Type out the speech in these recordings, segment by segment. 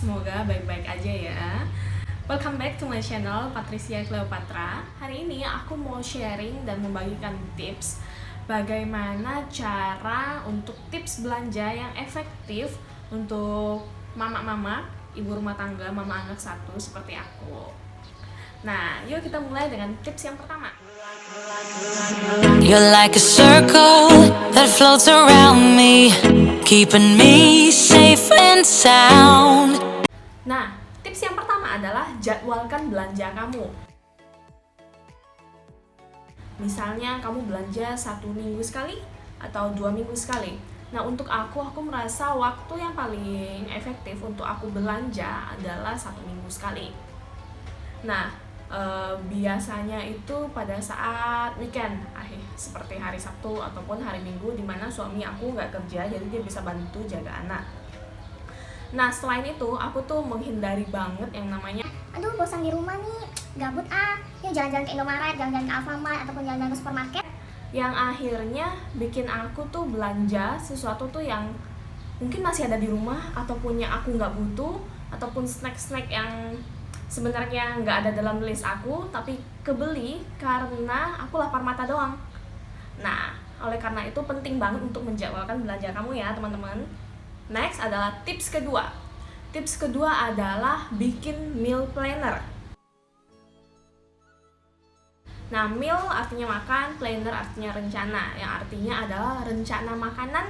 semoga baik-baik aja ya. Welcome back to my channel, Patricia Cleopatra. Hari ini aku mau sharing dan membagikan tips bagaimana cara untuk tips belanja yang efektif untuk mama-mama, ibu rumah tangga, mama anak satu seperti aku. Nah, yuk kita mulai dengan tips yang pertama. You're like a circle that floats around me, keeping me safe and sound. Nah, tips yang pertama adalah jadwalkan belanja kamu. Misalnya kamu belanja 1 minggu sekali atau 2 minggu sekali. Nah, untuk aku merasa waktu yang paling efektif untuk aku belanja adalah 1 minggu sekali. Nah, biasanya itu pada saat weekend, seperti hari Sabtu ataupun hari Minggu, dimana suami aku nggak kerja, jadi dia bisa bantu jaga anak. Nah, selain itu aku tuh menghindari banget yang namanya aduh bosan di rumah nih, gabut yuk jalan-jalan ke Indomaret, jalan-jalan ke Alfamart, ataupun jalan-jalan ke supermarket, yang akhirnya bikin aku tuh belanja sesuatu tuh yang mungkin masih ada di rumah ataupun yang aku nggak butuh, ataupun snack-snack yang sebenarnya nggak ada dalam list aku tapi kebeli karena aku lapar mata doang. Nah, oleh karena itu penting banget untuk menjadwalkan belanja kamu ya teman-teman. Next adalah tips kedua. Tips kedua adalah bikin meal planner. Nah, meal artinya makan, planner artinya rencana, yang artinya adalah rencana makanan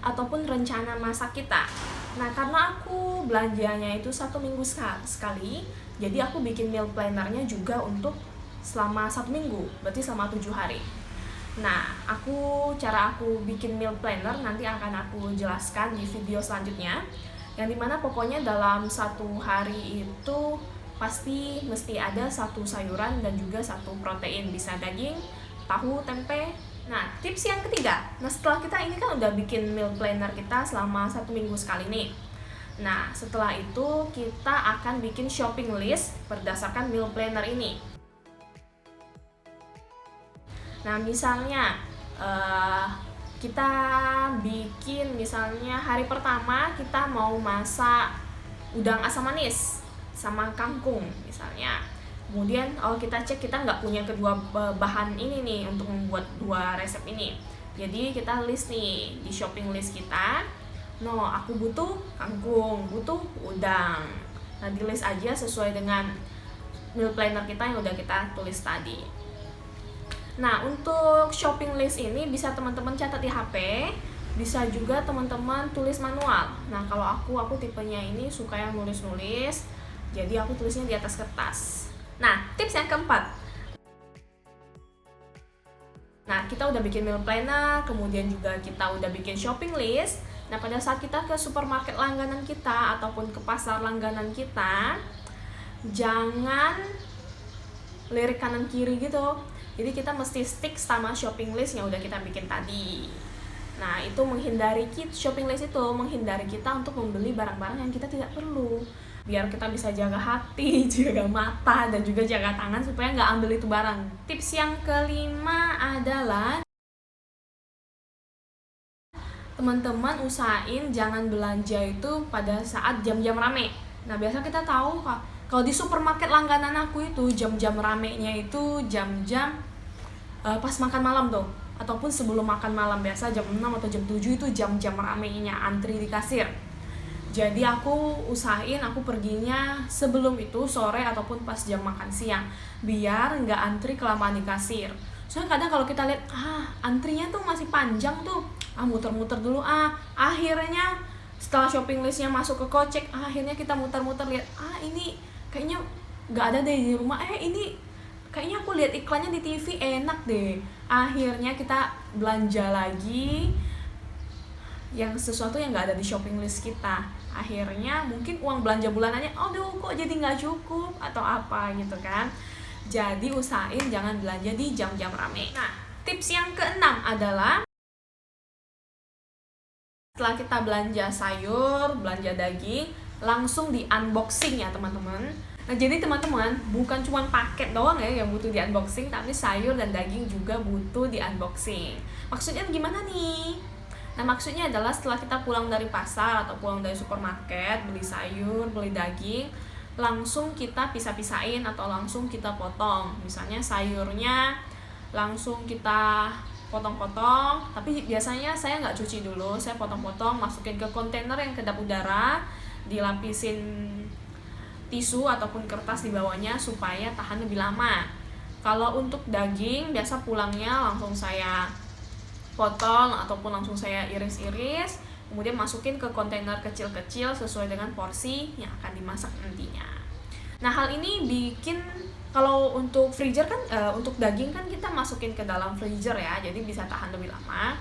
ataupun rencana masak kita. Nah, karena aku belanjanya itu 1 minggu sekali, jadi aku bikin meal plannernya juga untuk selama 1 minggu, berarti selama 7 hari. Nah, cara aku bikin meal planner nanti akan aku jelaskan di video selanjutnya, yang dimana pokoknya dalam 1 hari itu pasti mesti ada 1 sayuran dan juga 1 protein, bisa daging, tahu, tempe. Nah, tips yang ketiga, setelah kita ini kan udah bikin meal planner kita selama 1 minggu sekali nih. Nah, setelah itu kita akan bikin shopping list berdasarkan meal planner ini. Nah, misalnya kita bikin, misalnya hari pertama kita mau masak udang asam manis sama kangkung misalnya. Kemudian kita cek kita nggak punya kedua bahan ini nih untuk membuat 2 resep ini. Jadi kita list nih di shopping list kita. No, aku butuh kangkung, butuh udang. Nah, di list aja sesuai dengan meal planner kita yang udah kita tulis tadi. Nah, untuk shopping list ini bisa teman-teman catat di HP, bisa juga teman-teman tulis manual. Nah, kalau aku tipenya ini suka yang nulis-nulis, jadi aku tulisnya di atas kertas. Nah, tips yang keempat. Nah, kita udah bikin meal planner, kemudian juga kita udah bikin shopping list. Nah, pada saat kita ke supermarket langganan kita ataupun ke pasar langganan kita, jangan lirik kanan kiri gitu. Jadi kita mesti stick sama shopping list yang udah kita bikin tadi. Nah, itu shopping list itu menghindari kita untuk membeli barang-barang yang kita tidak perlu. Biar kita bisa jaga hati, jaga mata, dan juga jaga tangan supaya nggak ambil itu barang. Tips yang kelima adalah teman-teman usahain jangan belanja itu pada saat jam-jam rame. Nah, biasa kita tahu kalau di supermarket langganan aku itu jam-jam ramenya itu jam-jam pas makan malam tuh, ataupun sebelum makan malam, biasa jam 6 atau jam 7 itu jam-jam ramenya antri di kasir. Jadi aku usahain aku perginya sebelum itu, sore ataupun pas jam makan siang, biar nggak antri kelamaan di kasir. Soalnya kadang kalau kita lihat antrinya tuh masih panjang tuh, muter-muter dulu, akhirnya setelah shopping listnya masuk ke kocek, akhirnya kita muter-muter lihat, ini kayaknya nggak ada deh di rumah, ini kayaknya aku lihat iklannya di TV enak deh. Akhirnya kita belanja lagi yang sesuatu yang nggak ada di shopping list kita. Akhirnya mungkin uang belanja bulanannya, aduh kok jadi nggak cukup atau apa gitu kan. Jadi usahain jangan belanja di jam-jam rame. Nah, tips yang keenam adalah setelah kita belanja sayur, belanja daging, langsung di unboxing ya teman-teman. Nah, jadi teman-teman, bukan cuma paket doang ya yang butuh di unboxing, tapi sayur dan daging juga butuh di unboxing. Maksudnya gimana nih? Nah, maksudnya adalah setelah kita pulang dari pasar atau pulang dari supermarket, beli sayur, beli daging, langsung kita pisah-pisahin atau langsung kita potong. Misalnya sayurnya langsung kita potong-potong, tapi biasanya saya nggak cuci dulu, saya potong-potong, masukin ke kontainer yang kedap udara, dilapisin tisu ataupun kertas di bawahnya supaya tahan lebih lama. Kalau untuk daging, biasa pulangnya langsung saya potong ataupun langsung saya iris-iris, kemudian masukin ke kontainer kecil-kecil sesuai dengan porsi yang akan dimasak nantinya. Nah, hal ini bikin, kalau untuk freezer kan, untuk daging kan kita masukin ke dalam freezer ya, jadi bisa tahan lebih lama.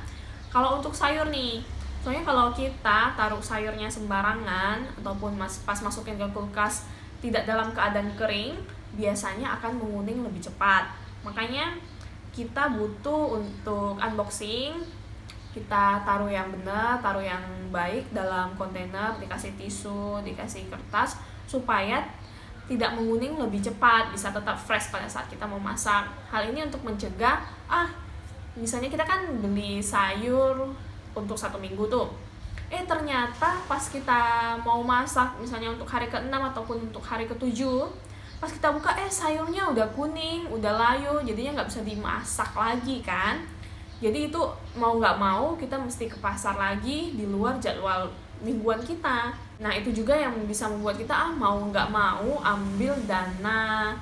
Kalau untuk sayur nih, soalnya kalau kita taruh sayurnya sembarangan ataupun pas masukin ke kulkas tidak dalam keadaan kering, biasanya akan menguning lebih cepat. Makanya kita butuh untuk unboxing, kita taruh yang benar, taruh yang baik dalam kontainer, dikasih tisu, dikasih kertas, supaya tidak menguning lebih cepat, bisa tetap fresh pada saat kita mau masak. Hal ini untuk mencegah, misalnya kita kan beli sayur untuk 1 minggu tuh, ternyata pas kita mau masak, misalnya untuk hari ke-6 ataupun untuk hari ke-7, pas kita buka sayurnya udah kuning, udah layu, jadinya nggak bisa dimasak lagi kan. Jadi itu mau nggak mau kita mesti ke pasar lagi di luar jadwal mingguan kita. Nah, itu juga yang bisa membuat kita mau nggak mau ambil dana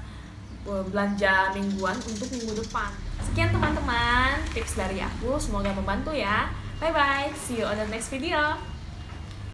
belanja mingguan untuk minggu depan. Sekian teman-teman tips dari aku, semoga membantu ya. Bye bye, see you on the next video.